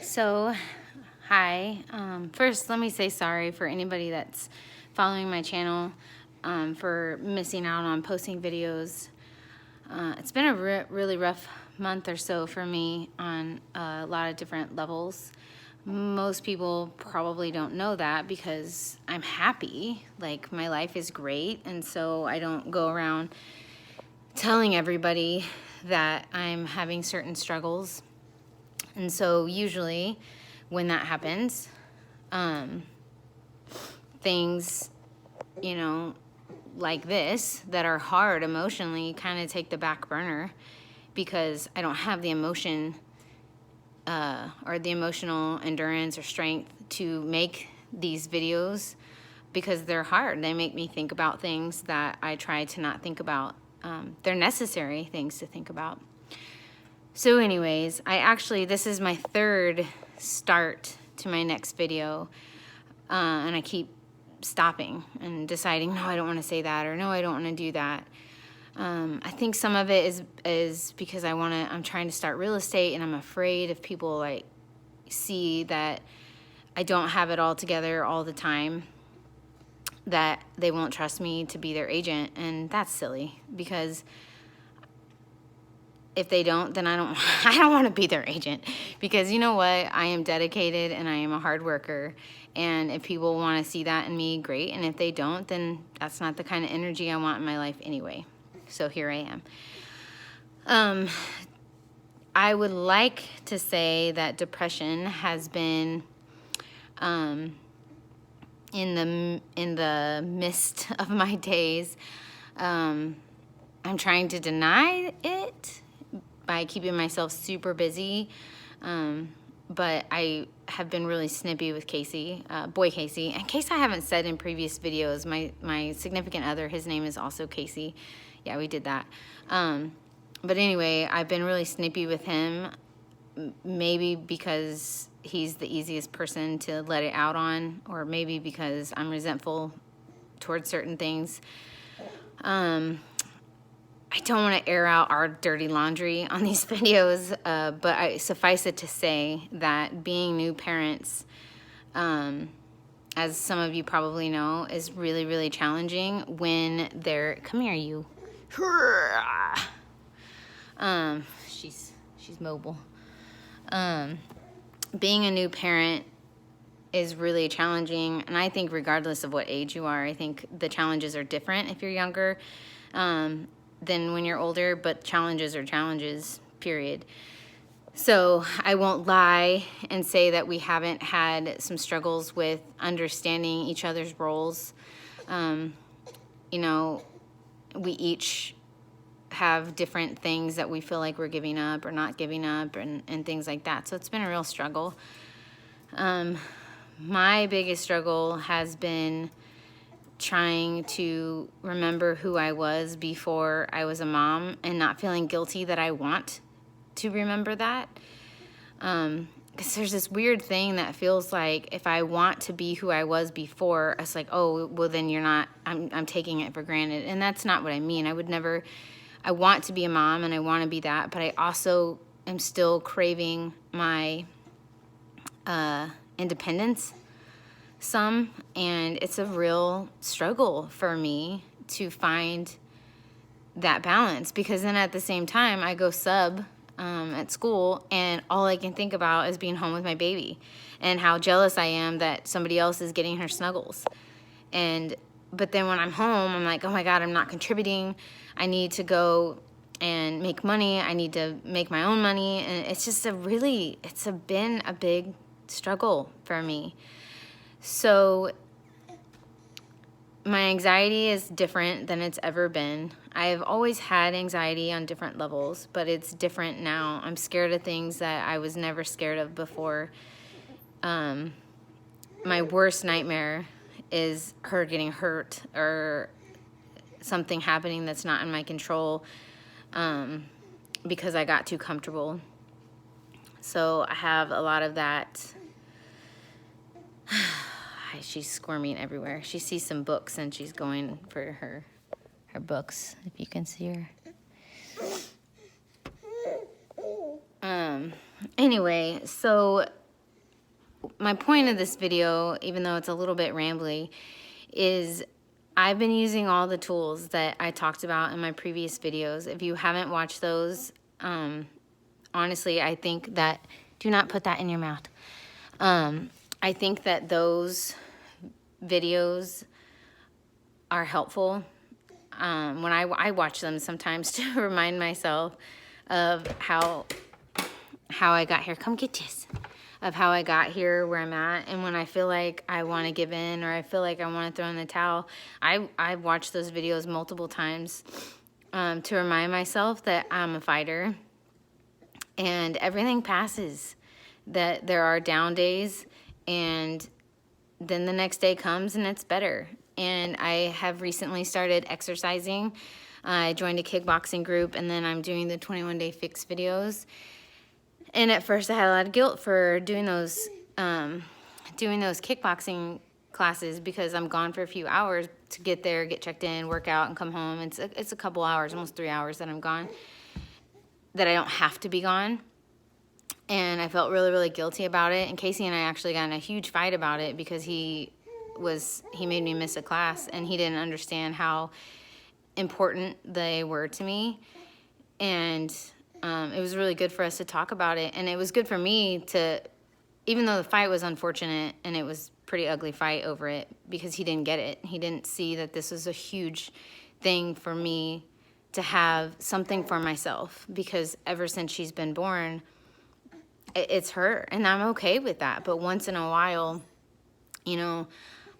So, hi. First, let me say sorry for anybody that's following my channel for missing out on posting videos. It's been a really rough month or so for me on a lot of different levels. Most people probably don't know that because I'm happy. Like, my life is great, and so I don't go around telling everybody that I'm having certain struggles. And so usually when that happens, things, like this that are hard emotionally kind of take the back burner because I don't have the emotion or the emotional endurance or strength to make these videos because they're hard. They make me think about things that I try to not think about. They're necessary things to think about. So anyways, this is my third start to my next video, and I keep stopping and deciding, no, I don't want to say that, or no, I don't want to do that. I think some of it is because I'm trying to start real estate, and I'm afraid if people like see that I don't have it all together all the time, that they won't trust me to be their agent, and that's silly because if they don't, then I don't want to be their agent, because you know what? I am dedicated and I am a hard worker. And if people want to see that in me, great. And if they don't, then that's not the kind of energy I want in my life anyway. So here I am. I would like to say that depression has been in the midst of my days. I'm trying to deny it by keeping myself super busy, but I have been really snippy with Casey, boy Casey. In case I haven't said in previous videos, my significant other, his name is also Casey. Yeah, we did that. But anyway, I've been really snippy with him, maybe because he's the easiest person to let it out on, or maybe because I'm resentful towards certain things. I don't want to air out our dirty laundry on these videos, but suffice it to say that being new parents, as some of you probably know, is really, really challenging when they're, come here, you. She's mobile. Being a new parent is really challenging, and I think regardless of what age you are, I think the challenges are different if you're younger than when you're older, but challenges are challenges, period. So I won't lie and say that we haven't had some struggles with understanding each other's roles. We each have different things that we feel like we're giving up or not giving up, and things like that. So it's been a real struggle. My biggest struggle has been trying to remember who I was before I was a mom and not feeling guilty that I want to remember that. Because there's this weird thing that feels like if I want to be who I was before, it's like, oh, well, then you're not, I'm taking it for granted. And that's not what I mean. I want to be a mom and I want to be that, but I also am still craving my independence some, and it's a real struggle for me to find that balance, because then at the same time I go sub at school, and all I can think about is being home with my baby and how jealous I am that somebody else is getting her snuggles. But then when I'm home, I'm like, oh my God, I'm not contributing. I need to go and make money. I need to make my own money. And it's just been a big struggle for me. So my anxiety is different than it's ever been. I've always had anxiety on different levels, but it's different now. I'm scared of things that I was never scared of before. My worst nightmare is her getting hurt or something happening that's not in my control, because I got too comfortable. So I have a lot of that. She's squirming everywhere. She sees some books and she's going for her books, if you can see her. Anyway, so my point of this video, even though it's a little bit rambly, is I've been using all the tools that I talked about in my previous videos. If you haven't watched those, honestly, I think that, do not put that in your mouth. I think that those videos are helpful. When I watch them sometimes to remind myself of how I got here. Come get this. Of how I got here, where I'm at, and when I feel like I want to give in or I feel like I want to throw in the towel, I've watched those videos multiple times to remind myself that I'm a fighter and everything passes, that there are down days, and then the next day comes and it's better. And I have recently started exercising. I joined a kickboxing group, and then I'm doing the 21-day fix videos. And at first I had a lot of guilt for doing those kickboxing classes, because I'm gone for a few hours to get there, get checked in, work out, and come home. It's a couple hours, almost 3 hours that I'm gone, that I don't have to be gone. And I felt really, really guilty about it. And Casey and I actually got in a huge fight about it, because he made me miss a class, and he didn't understand how important they were to me. And it was really good for us to talk about it. And it was good for me to, even though the fight was unfortunate and it was a pretty ugly fight over it, because he didn't get it. He didn't see that this was a huge thing for me to have something for myself, because ever since she's been born, it's her, and I'm okay with that. But once in a while, you know,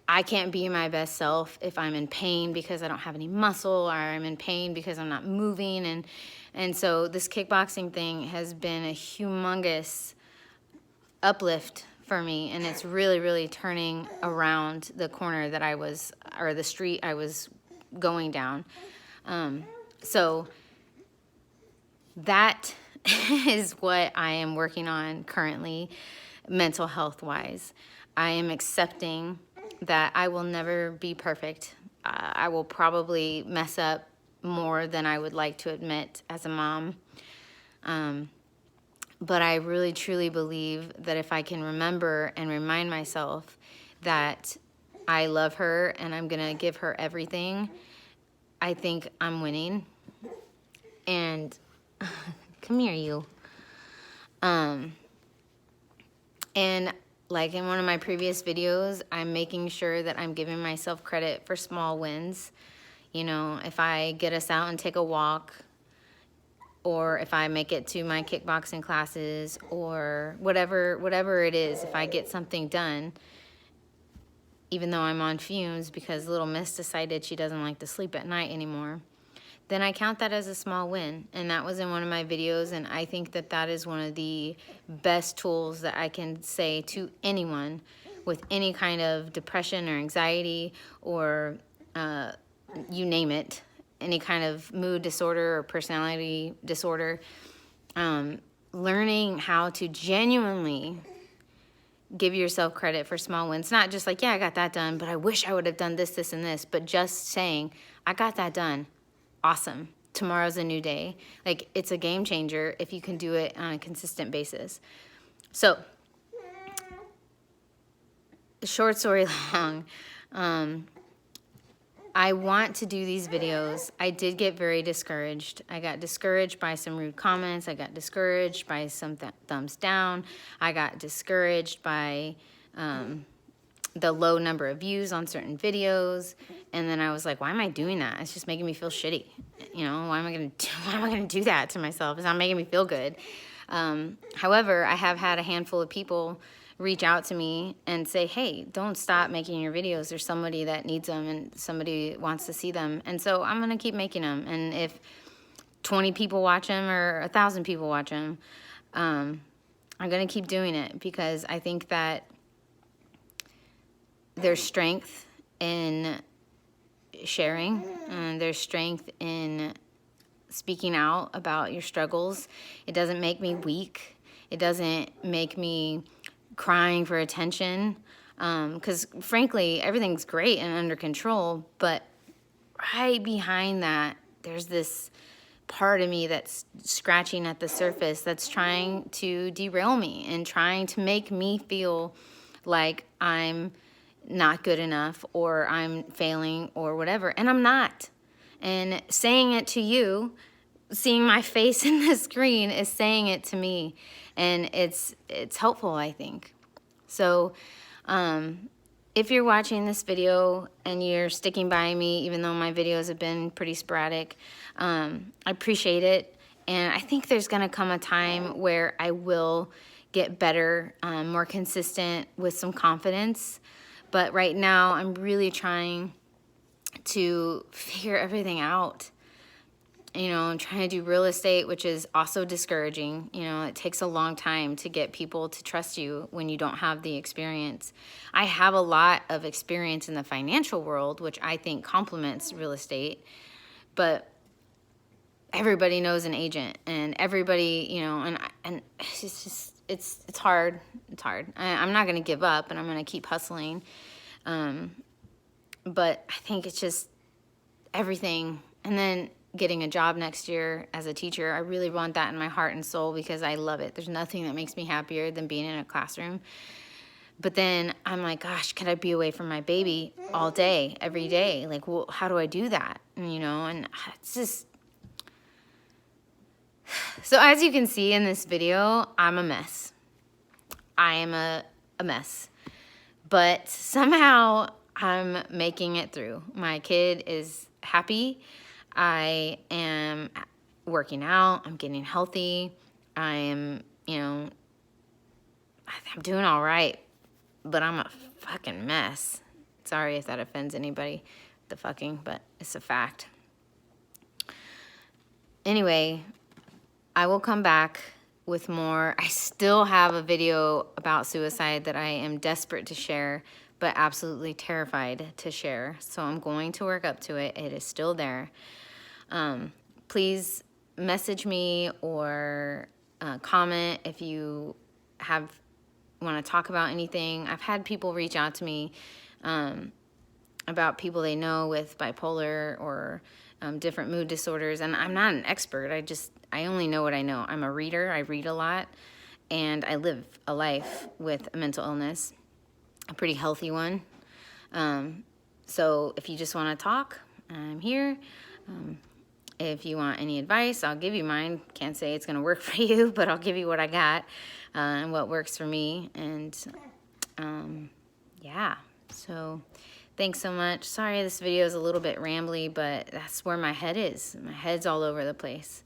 I can't be my best self if I'm in pain because I don't have any muscle, or I'm in pain because I'm not moving. And so this kickboxing thing has been a humongous uplift for me, and it's really, really turning around the corner that I was, or the street I was going down. So that is what I am working on currently, mental health wise. I am accepting that I will never be perfect. I will probably mess up more than I would like to admit as a mom. But I really truly believe that if I can remember and remind myself that I love her and I'm gonna give her everything, I think I'm winning. And come here, you. And like in one of my previous videos, I'm making sure that I'm giving myself credit for small wins. You know, if I get us out and take a walk, or if I make it to my kickboxing classes, or whatever it is, if I get something done, even though I'm on fumes because little Miss decided she doesn't like to sleep at night anymore, then I count that as a small win. And that was in one of my videos, and I think that that is one of the best tools that I can say to anyone with any kind of depression or anxiety, or you name it, any kind of mood disorder or personality disorder. Learning how to genuinely give yourself credit for small wins. Not just like, yeah, I got that done, but I wish I would have done this, this, and this. But just saying, I got that done. Awesome. Tomorrow's a new day. Like, it's a game changer if you can do it on a consistent basis. So, short story long, I want to do these videos. I did get very discouraged. I got discouraged by some rude comments. I got discouraged by some thumbs down. I got discouraged by the low number of views on certain videos. And then I was like, why am I doing that? It's just making me feel shitty. You know, why am I gonna do that to myself? It's not making me feel good. However, I have had a handful of people reach out to me and say, hey, don't stop making your videos. There's somebody that needs them and somebody wants to see them. And so I'm gonna keep making them. And if 20 people watch them or 1,000 people watch them, I'm gonna keep doing it, because I think that there's strength in sharing, and there's strength in speaking out about your struggles. It doesn't make me weak. It doesn't make me crying for attention, because frankly, everything's great and under control, but right behind that, there's this part of me that's scratching at the surface, that's trying to derail me and trying to make me feel like I'm not good enough or I'm failing or whatever. And I'm not. And saying it to you, seeing my face in the screen is saying it to me. And it's helpful, I think. So, if you're watching this video and you're sticking by me, even though my videos have been pretty sporadic, I appreciate it. And I think there's going to come a time where I will get better, more consistent with some confidence. But right now, I'm really trying to figure everything out. You know, I'm trying to do real estate, which is also discouraging. You know, it takes a long time to get people to trust you when you don't have the experience. I have a lot of experience in the financial world, which I think complements real estate, but everybody knows an agent, and everybody, you know, and it's just, it's hard. It's hard. I'm not going to give up, and I'm going to keep hustling. But I think it's just everything. And then getting a job next year as a teacher, I really want that in my heart and soul because I love it. There's nothing that makes me happier than being in a classroom. But then I'm like, gosh, could I be away from my baby all day, every day? Like, well, how do I do that? And, you know, and it's just... So as you can see in this video, I'm a mess. I am a mess. But somehow I'm making it through. My kid is happy. I am working out. I'm getting healthy. I am, you know, I'm doing all right, but I'm a fucking mess. Sorry if that offends anybody, the fucking, but it's a fact. Anyway, I will come back with more. I still have a video about suicide that I am desperate to share, but absolutely terrified to share. So I'm going to work up to it. It is still there. Please message me or comment if you want to talk about anything. I've had people reach out to me about people they know with bipolar or different mood disorders, and I'm not an expert. I only know what I know. I'm a reader. I read a lot, and I live a life with a mental illness, a pretty healthy one. So if you just want to talk, I'm here. If you want any advice, I'll give you mine. Can't say it's going to work for you, but I'll give you what I got and what works for me. And yeah, so thanks so much. Sorry this video is a little bit rambly, but that's where my head is. My head's all over the place.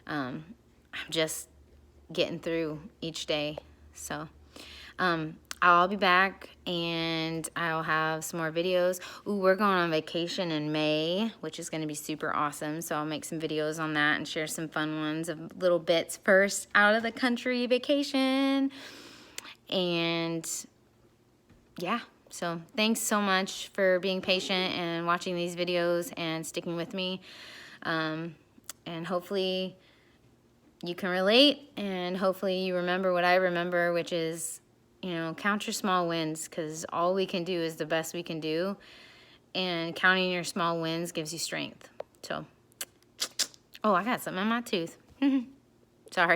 I'm just getting through each day. So I'll be back and I'll have some more videos. Ooh, we're going on vacation in May, which is going to be super awesome. So I'll make some videos on that and share some fun ones of little bits first out of the country vacation. And yeah, so thanks so much for being patient and watching these videos and sticking with me. And hopefully you can relate, and hopefully you remember what I remember, which is, you know, count your small wins, because all we can do is the best we can do, and counting your small wins gives you strength. So, oh, I got something in my tooth. Sorry.